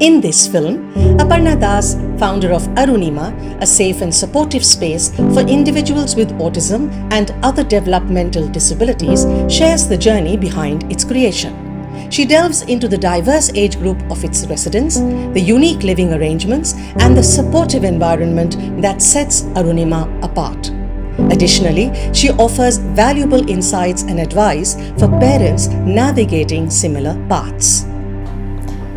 In this film, Aparna Das, founder of Arunima, a safe and supportive space for individuals with autism and other developmental disabilities, shares the journey behind its creation. She delves into the diverse age group of its residents, the unique living arrangements, and the supportive environment that sets Arunima apart. Additionally, she offers valuable insights and advice for parents navigating similar paths.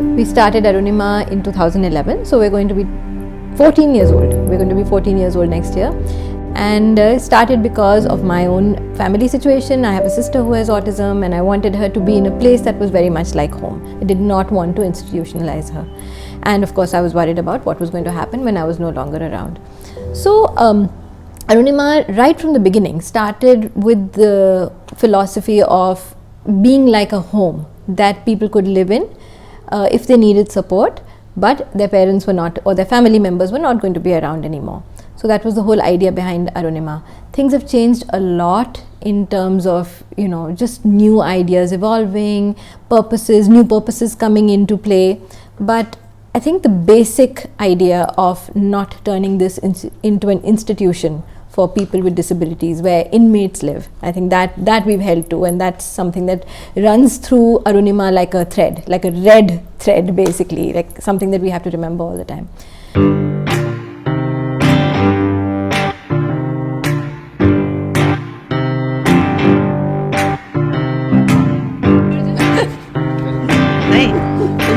We started Arunima in 2011, so we're going to be 14 years old. We're going to be 14 years old next year. And it started because of my own family situation. I have a sister who has autism, and I wanted her to be in a place that was very much like home. I did not want to institutionalize her. And of course, I was worried about what was going to happen when I was no longer around. So, Arunima, right from the beginning, started with the philosophy of being like a home that people could live in if they needed support, but their parents were not, or their family members were not going to be around anymore. So that was the whole idea behind Arunima. Things have changed a lot in terms of, just new ideas evolving, new purposes coming into play. But I think the basic idea of not turning this into an institution for people with disabilities where inmates live, I think that we've held to, and that's something that runs through Arunima like a thread, like a red thread basically, like something that we have to remember all the time.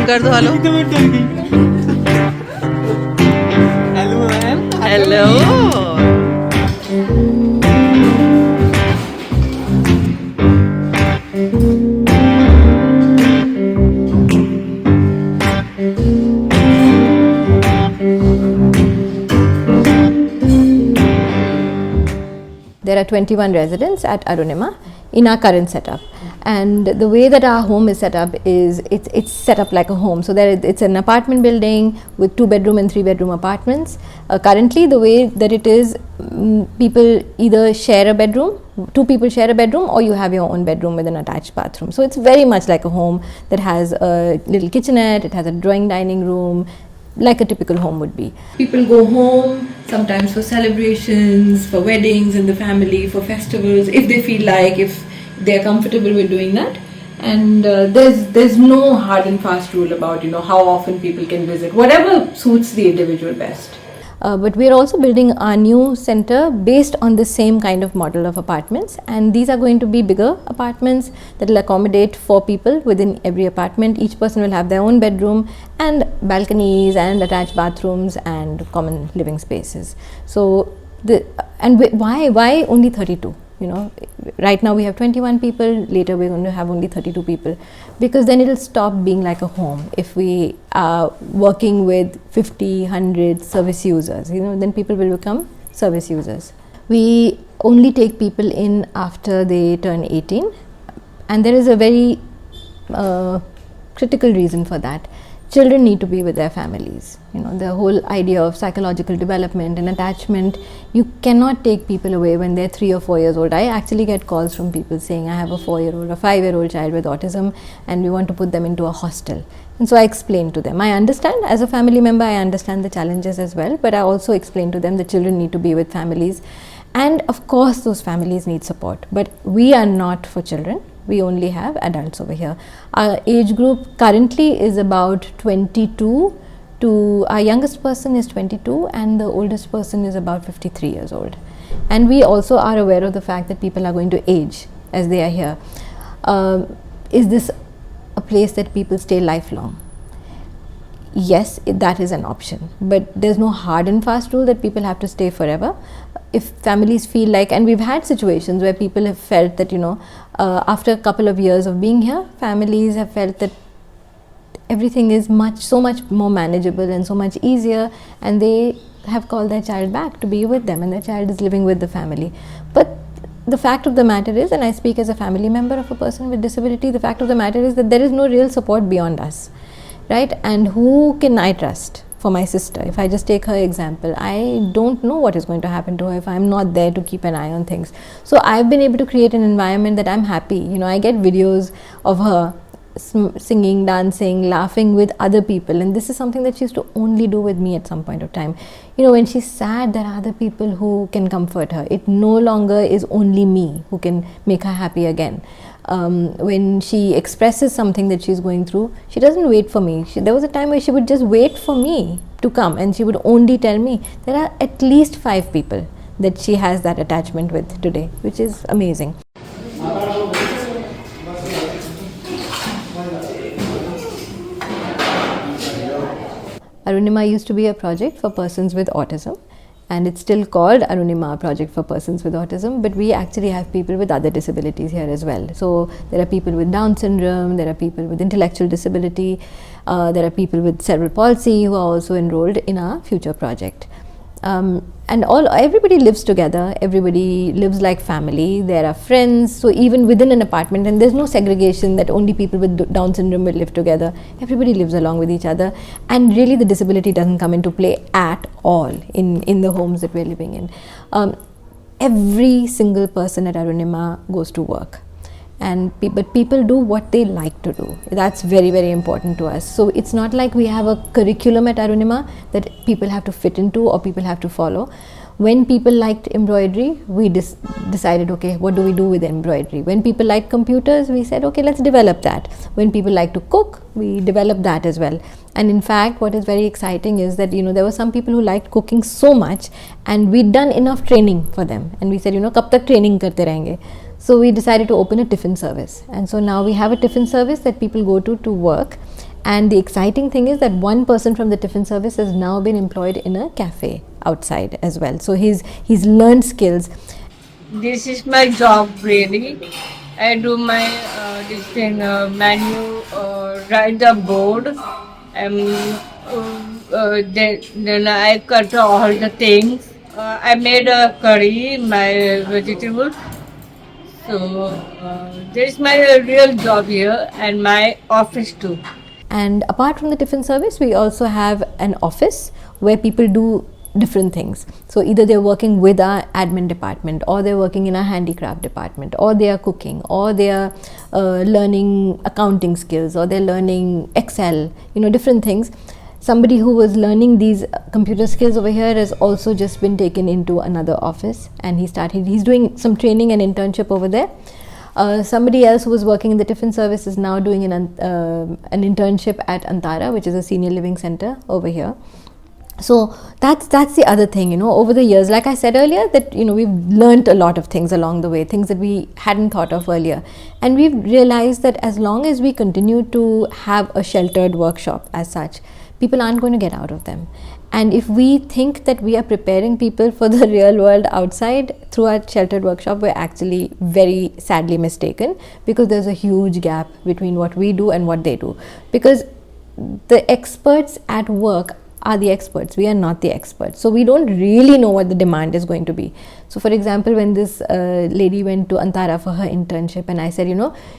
कर दो hello hello ma'am hello There are 21 residents at Arunima in our current setup, and the way that our home is set up is it's set up like a home. So it's an apartment building with 2-bedroom and 3-bedroom apartments. Currently, the way that it is, people either share a bedroom, 2 people share a bedroom, or you have your own bedroom with an attached bathroom. So it's very much like a home that has a little kitchenette, it has a drawing dining room, like a typical home would be. People go home sometimes for celebrations, for weddings in the family, for festivals, if they feel like, if they're comfortable with doing that. And there's no hard and fast rule about how often people can visit, whatever suits the individual best. But we're also building our new center based on the same kind of model of apartments, and these are going to be bigger apartments that will accommodate 4 people within every apartment. Each person will have their own bedroom and balconies and attached bathrooms and common living spaces. So why only 32? Right now we have 21 people, later we're going to have only 32 people, because then it'll stop being like a home. If we are working with 50, 100 service users, then people will become service users. We only take people in after they turn 18, and there is a very critical reason for that. Children need to be with their families. The whole idea of psychological development and attachment, you cannot take people away when they're 3 or 4 years old. I actually get calls from people saying, I have a 4-year-old or 5-year-old child with autism and we want to put them into a hostel. And so I explain to them. I understand, as a family member, I understand the challenges as well, but I also explain to them that children need to be with families. And of course, those families need support, but we are not for children. We only have adults over here. Our age group currently is about 22 to, our youngest person is 22 and the oldest person is about 53 years old. And we also are aware of the fact that people are going to age as they are here. Is this a place that people stay lifelong? Yes, that is an option, but there's no hard and fast rule that people have to stay forever. If families feel like, and we've had situations where people have felt that, after a couple of years of being here, families have felt that everything is so much more manageable and so much easier, and they have called their child back to be with them, and their child is living with the family. But the fact of the matter is, and I speak as a family member of a person with disability, the fact of the matter is that there is no real support beyond us, right? And who can I trust? For my sister, if I just take her example, I don't know what is going to happen to her if I'm not there to keep an eye on things. So I've been able to create an environment that I'm happy. I get videos of her singing, dancing, laughing with other people. And this is something that she used to only do with me at some point of time. You know, when she's sad, there are other people who can comfort her. It no longer is only me who can make her happy again. When she expresses something that she's going through, she doesn't wait for me. There was a time where she would just wait for me to come, and she would only tell me. There are at least 5 people that she has that attachment with today, which is amazing. Arunima used to be a project for persons with autism, and it's still called Arunima Project for Persons with Autism, but we actually have people with other disabilities here as well. So there are people with Down syndrome, there are people with intellectual disability, there are people with cerebral palsy who are also enrolled in our future project. And everybody lives together, everybody lives like family, there are friends, so even within an apartment, and there's no segregation that only people with Down syndrome will live together. Everybody lives along with each other, and really the disability doesn't come into play at all in the homes that we're living in. Every single person at Arunima goes to work, but people do what they like to do. That's very, very important to us. So it's not like we have a curriculum at Arunima that people have to fit into or people have to follow. When people liked embroidery, we decided, okay, what do we do with embroidery? When people liked computers, we said, okay, let's develop that. When people like to cook, we developed that as well. And in fact, what is very exciting is that, there were some people who liked cooking so much, and we'd done enough training for them. And we said, kab tak training karte rahenge? So we decided to open a tiffin service. And so now we have a tiffin service that people go to work. And the exciting thing is that one person from the tiffin service has now been employed in a cafe outside as well. So he's learned skills. This is my job really. I do my menu, write the board, then I cut all the things. I made a curry, my vegetables. So this is my real job here and my office too. And apart from the tiffin service, we also have an office where people do different things. So either they're working with our admin department, or they're working in our handicraft department, or they are cooking, or they are learning accounting skills, or they're learning Excel, different things. Somebody who was learning these computer skills over here has also just been taken into another office, and he's doing some training and internship over there. Somebody else who was working in the tiffin service is now doing an internship at Antara, which is a senior living center over here. So that's the other thing, over the years, like I said earlier, that we've learned a lot of things along the way, things that we hadn't thought of earlier, and we've realized that as long as we continue to have a sheltered workshop as such, people aren't going to get out of them. And if we think that we are preparing people for the real world outside through our sheltered workshop, we're actually very sadly mistaken, because there's a huge gap between what we do and what they do. Because the experts at work are the experts, we are not the experts. So we don't really know what the demand is going to be. So for example, when this lady went to Antara for her internship, and I said,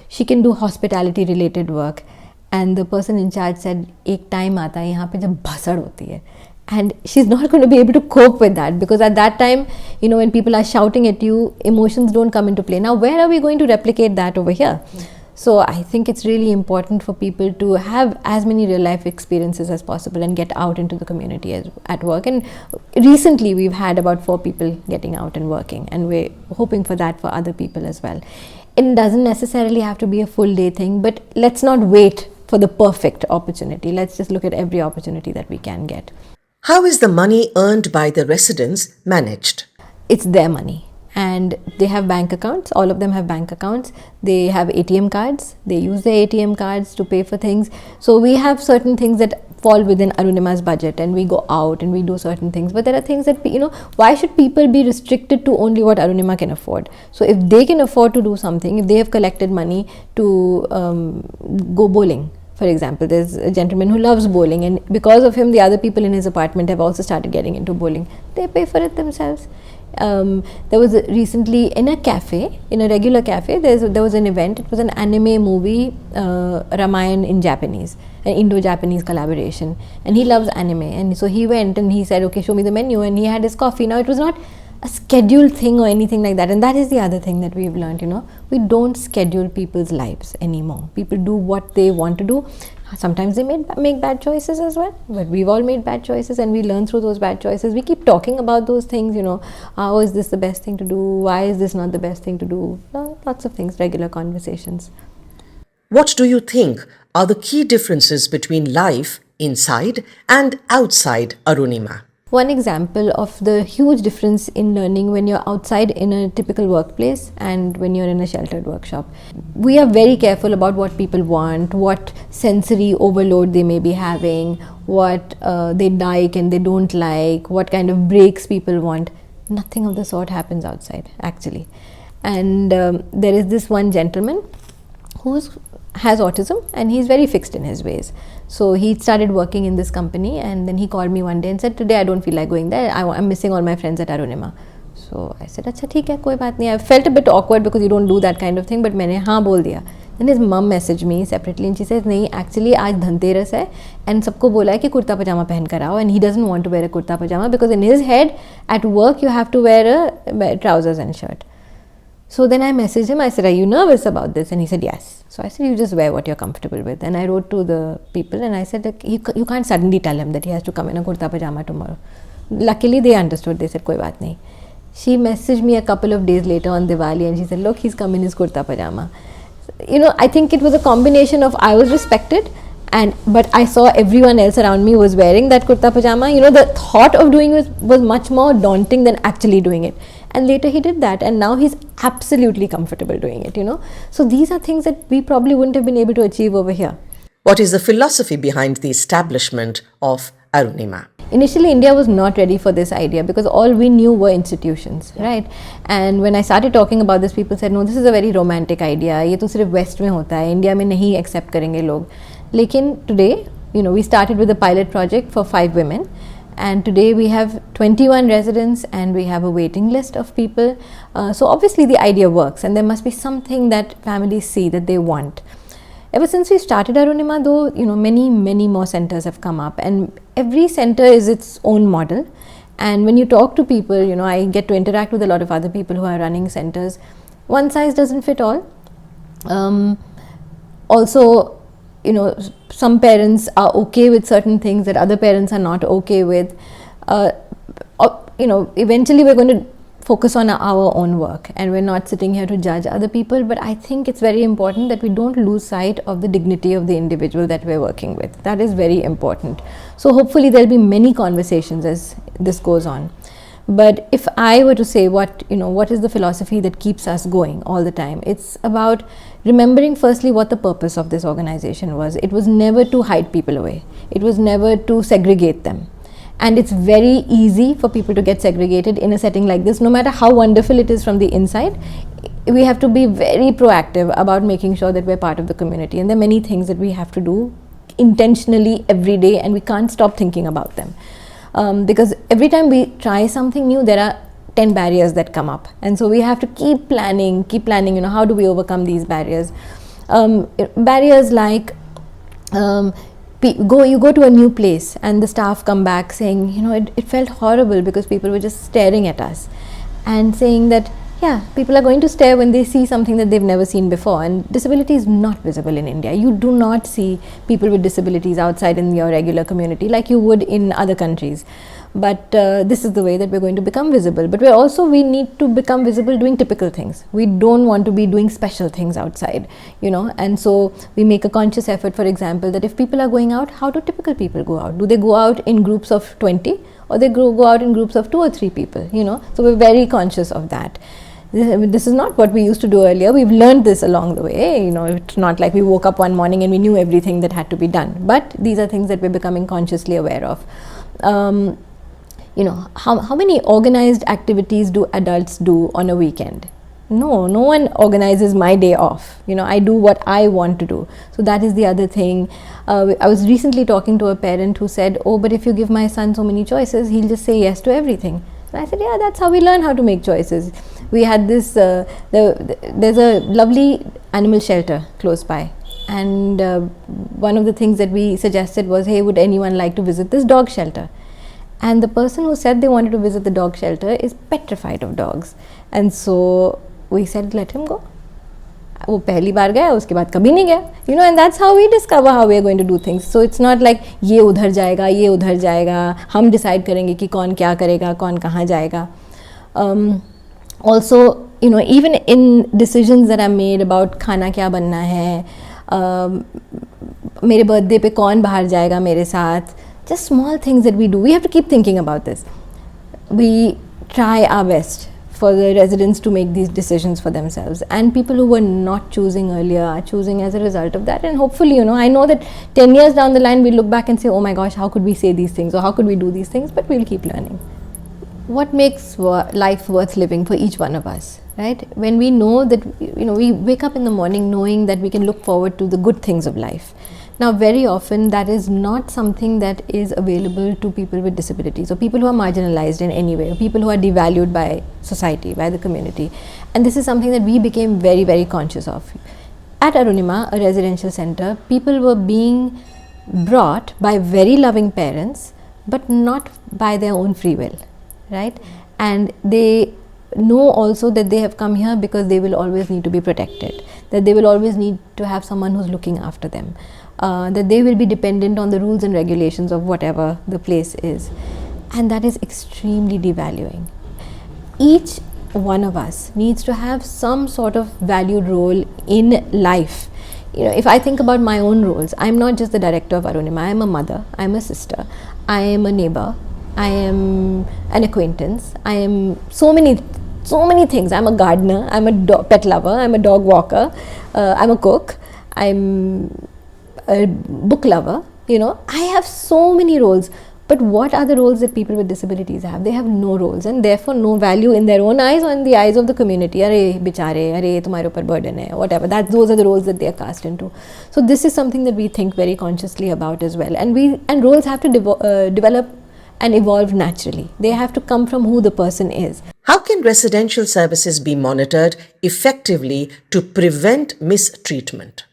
she can do hospitality related work. And the person in charge said, ek time aata hai yahan pe jab bhasad hoti hai. And she's not going to be able to cope with that, because at that time, when people are shouting at you, emotions don't come into play. Now, where are we going to replicate that over here? So I think it's really important for people to have as many real life experiences as possible and get out into the community at work. And recently we've had about 4 people getting out and working, and we're hoping for that for other people as well. It doesn't necessarily have to be a full day thing, but let's not wait for the perfect opportunity. Let's just look at every opportunity that we can get. How is the money earned by the residents managed? It's their money, and they have bank accounts. All of them have bank accounts. They have ATM cards. They use their ATM cards to pay for things. So we have certain things that fall within Arunima's budget, and we go out and we do certain things. But there are things that, why should people be restricted to only what Arunima can afford? So if they can afford to do something, if they have collected money to go bowling, for example, there's a gentleman who loves bowling, and because of him, the other people in his apartment have also started getting into bowling. They pay for it themselves. There was recently in a cafe, in a regular cafe, there was an event. It was an anime movie, Ramayana in Japanese, an Indo-Japanese collaboration, and he loves anime, and so he went and he said, okay, show me the menu, and he had his coffee. Now it was not a scheduled thing or anything like that. And that is the other thing that we've learned, we don't schedule people's lives anymore. People do what they want to do. Sometimes they make bad choices as well, but we've all made bad choices, and we learn through those bad choices. We keep talking about those things, how is this the best thing to do? Why is this not the best thing to do? Lots of things, regular conversations. What do you think are the key differences between life inside and outside Arunima? One example of the huge difference in learning when you're outside in a typical workplace and when you're in a sheltered workshop. We are very careful about what people want, what sensory overload they may be having, what they like and they don't like, what kind of breaks people want. Nothing of the sort happens outside, actually. And there is this one gentleman who has autism, and he's very fixed in his ways. So he started working in this company, and then he called me one day and said, today I don't feel like going there, I'm missing all my friends at Arunima. So I said, acha theek hai, koi baat nahi. I felt a bit awkward because you don't do that kind of thing, but maine haan bol diya. Then his mum messaged me separately and she says, nahi, actually aaj dhanteras hai and sabko bola hai ki kurta pajama pehen kar aao, and he doesn't want to wear a kurta pajama because in his head at work you have to wear a trousers and shirt. So then I messaged him, I said, are you nervous about this? And he said, yes. So I said, you just wear what you're comfortable with. And I wrote to the people and I said, like, you can't suddenly tell him that he has to come in a kurta pajama tomorrow. Luckily they understood, they said, koi baat nahi. She messaged me a couple of days later on Diwali and she said, look, he's come in his kurta pajama. I think it was a combination of I was respected, but I saw everyone else around me was wearing that kurta pajama. The thought of doing it was much more daunting than actually doing it. And later he did that, and now he's absolutely comfortable doing it, So these are things that we probably wouldn't have been able to achieve over here. What is the philosophy behind the establishment of Arunima? Initially, India was not ready for this idea because all we knew were institutions, right? And when I started talking about this, people said, no, this is a very romantic idea. ये तो सिर्फ West में होता है, India में नहीं accept करेंगे लोग. लेकिन today, we started with a pilot project for 5 women. And today we have 21 residents and we have a waiting list of people. So obviously the idea works, and there must be something that families see that they want. Ever since we started Arunima though, many more centers have come up, and every center is its own model. And when you talk to people, I get to interact with a lot of other people who are running centers. One size doesn't fit all. Also, some parents are okay with certain things that other parents are not okay with. Eventually we're going to focus on our own work, and we're not sitting here to judge other people, but I think it's very important that we don't lose sight of the dignity of the individual that we're working with. That is very important. So hopefully there'll be many conversations as this goes on. But if I were to say what is the philosophy that keeps us going all the time, it's about remembering firstly what the purpose of this organization was. It was never to hide people away. It was never to segregate them. And it's very easy for people to get segregated in a setting like this. No matter how wonderful it is from the inside, we have to be very proactive about making sure that we're part of the community. And there are many things that we have to do intentionally every day, and we can't stop thinking about them. Because every time we try something new, there are 10 barriers that come up, and so we have to keep planning, how do we overcome these barriers. Barriers like you go to a new place and the staff come back saying, it felt horrible because people were just staring at us, and saying that people are going to stare when they see something that they've never seen before. And disability is not visible in India. You do not see people with disabilities outside in your regular community like you would in other countries. But this is the way that we're going to become visible. But we need to become visible doing typical things. We don't want to be doing special things outside, and so we make a conscious effort, for example, that if people are going out, how do typical people go out? Do they go out in groups of 20 or they go out in groups of 2 or 3 people, So we're very conscious of that. This is not what we used to do earlier. We've learned this along the way. It's not like we woke up one morning and we knew everything that had to be done. But these are things that we're becoming consciously aware of. How many organized activities do adults do on a weekend? No one organizes my day off. I do what I want to do. So that is the other thing. I was recently talking to a parent who said, but if you give my son so many choices, he'll just say yes to everything. And I said, that's how we learn how to make choices. We had this, there's a lovely animal shelter close by. And one of the things that we suggested was, hey, would anyone like to visit this dog shelter? And the person who said they wanted to visit the dog shelter is petrified of dogs. And so we said, let him go. वो पहली बार गया, उसके बाद कभी नहीं गया, you know, and that's how we discover how we are going to do things. So it's not like ये उधर जाएगा, ये उधर जाएगा, हम decide करेंगे कि कौन क्या करेगा, कौन कहाँ जाएगा. Also, you know, even in decisions that are made about खाना क्या बनना है, मेरे birthday पे कौन बाहर जाएगा मेरे साथ, just small things that we do. We have to keep thinking about this. We try our best for the residents to make these decisions for themselves, and people who were not choosing earlier are choosing as a result of that. And hopefully, you know, I know that 10 years down the line we'll look back and say, oh my gosh, how could we say these things, or how could we do these things, but we'll keep learning. What makes life worth living for each one of us, right? When we know that, you know, we wake up in the morning knowing that we can look forward to the good things of life. Now, very often that is not something that is available to people with disabilities, or people who are marginalized in any way, or people who are devalued by society, by the community. And this is something that we became very, very conscious of. At Arunima, a residential center, people were being brought by very loving parents, but not by their own free will, right? And they know also that they have come here because they will always need to be protected, that they will always need to have someone who's looking after them. That they will be dependent on the rules and regulations of whatever the place is, and that is extremely devaluing. Each one of us needs to have some sort of valued role in life. You know, if I think about my own roles, I'm not just the director of Arunima. I am a mother, I am a sister, I am a neighbor, I am an acquaintance, I am so many things. I'm a gardener, I'm a pet lover, I'm a dog walker, I'm a cook, I'm a book lover. You know, I have so many roles, but what are the roles that people with disabilities have? They have no roles, and therefore no value in their own eyes or in the eyes of the community. Arey bichare, arey tumhare upar burden hai, whatever. Those are the roles that they are cast into. So this is something that we think very consciously about as well, and roles have to develop and evolve naturally. They have to come from who the person is. How can residential services be monitored effectively to prevent mistreatment?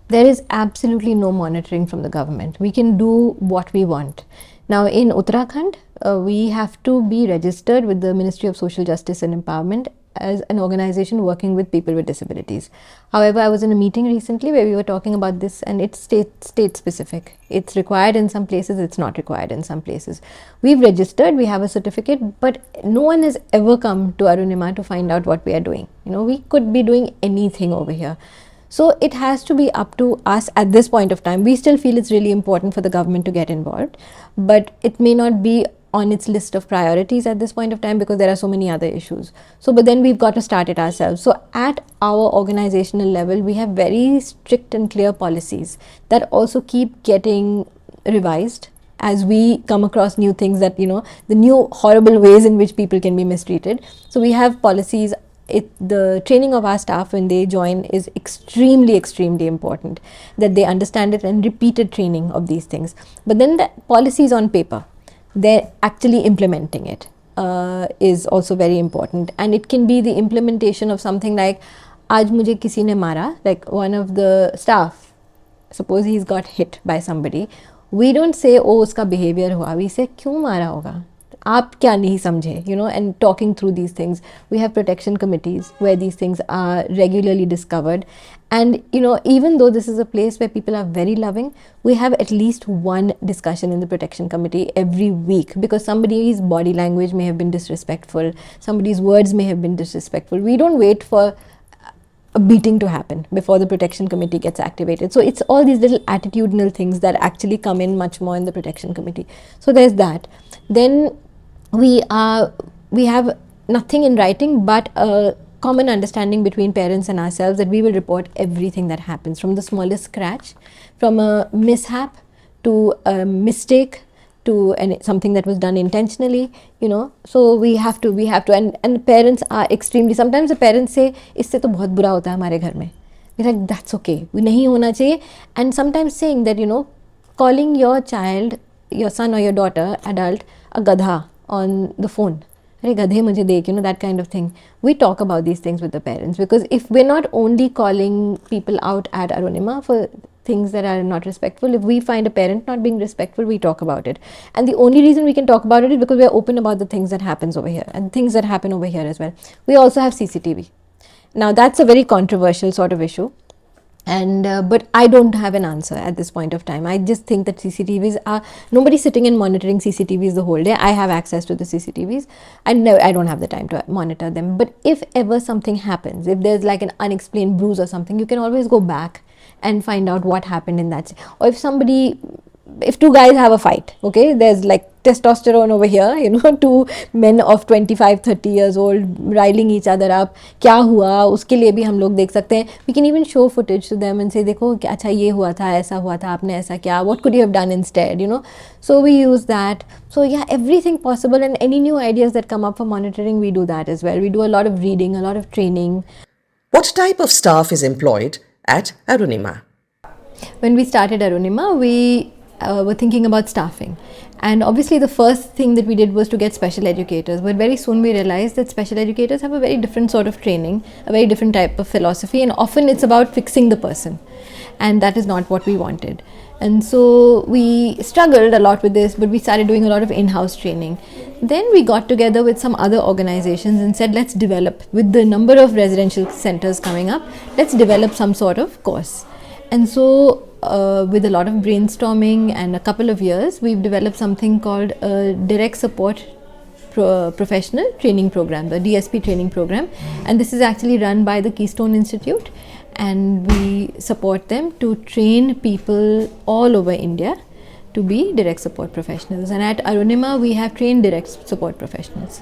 There is absolutely no monitoring from the government. We can do what we want. Now in Uttarakhand, we have to be registered with the Ministry of Social Justice and Empowerment as an organization working with people with disabilities. However, I was in a meeting recently where we were talking about this, and it's state specific. It's required in some places, it's not required in some places. We've registered, we have a certificate, but no one has ever come to Arunima to find out what we are doing. You know, we could be doing anything over here. So it has to be up to us at this point of time. We still feel it's really important for the government to get involved, but it may not be on its list of priorities at this point of time because there are so many other issues. So, but then we've got to start it ourselves. So at our organizational level, we have very strict and clear policies that also keep getting revised as we come across new things, that, you know, the new horrible ways in which people can be mistreated. So we have policies. The training of our staff when they join is extremely important, that they understand it, and repeated training of these things. But then the policies on paper, they're actually implementing it is also very important. And it can be the implementation of something like, aaj mujhe kisi ne mara, like one of the staff, suppose he's got hit by somebody, we don't say, oh uska behavior hua, we say, kyun mara hoga? आप क्या नहीं समझे, you know, and talking through these things. We have protection committees where these things are regularly discovered. And, you know, even though this is a place where people are very loving, we have at least one discussion in the protection committee every week, because somebody's body language may have been disrespectful, somebody's words may have been disrespectful. We don't wait for a beating to happen before the protection committee gets activated. So it's all these little attitudinal things that actually come in much more in the protection committee. So there's that. Then we have nothing in writing but a common understanding between parents and ourselves that we will report everything that happens, from the smallest scratch, from a mishap to a mistake to something that was done intentionally, you know. So we have to, and parents are extremely, sometimes the parents say, isse to bahut bura hota hai hamare ghar mein. We're like, that's okay, nahi hona chahiye. And sometimes saying that, you know, calling your child, your son or your daughter, adult, a gadha on the phone. Hey, gadhe mujhe dekh, you know, that kind of thing. We talk about these things with the parents, because if we're not only calling people out at Arunima for things that are not respectful. If we find a parent not being respectful, we talk about it. And the only reason we can talk about it is because we are open about the things that happens over here and things that happen over here as well. We also have CCTV. Now that's a very controversial sort of issue. And but I don't have an answer at this point of time. I just think that CCTVs are, nobody's sitting and monitoring CCTVs the whole day. I have access to the CCTVs. I don't have the time to monitor them. But if ever something happens, if there's like an unexplained bruise or something, you can always go back and find out what happened in that. Or if two guys have a fight, okay, there's like testosterone over here, you know, two men of 25-30 years old riling each other up, क्या हुआ उसके लिए भी हम लोग देख सकते हैं. We can even show footage to them and say देखो अच्छा ये हुआ था, ऐसा हुआ था, आपने ऐसा क्या, what could you have done instead, you know. So we use that. So yeah, everything possible, and any new ideas that come up for monitoring, we do that as well. We do a lot of reading, a lot of training. What type of staff is employed at Arunima? When we started Arunima, we were thinking about staffing, and obviously the first thing that we did was to get special educators, but very soon we realized that special educators have a very different sort of training, a very different type of philosophy, and often it's about fixing the person, and that is not what we wanted. And so we struggled a lot with this, but we started doing a lot of in-house training. Then we got together with some other organizations and said, let's develop, with the number of residential centers coming up, let's develop some sort of course. And so with a lot of brainstorming and a couple of years, we've developed something called a direct support professional training program, the DSP training program. And this is actually run by the Keystone Institute, and we support them to train people all over India to be direct support professionals. And at Arunima, we have trained direct support professionals.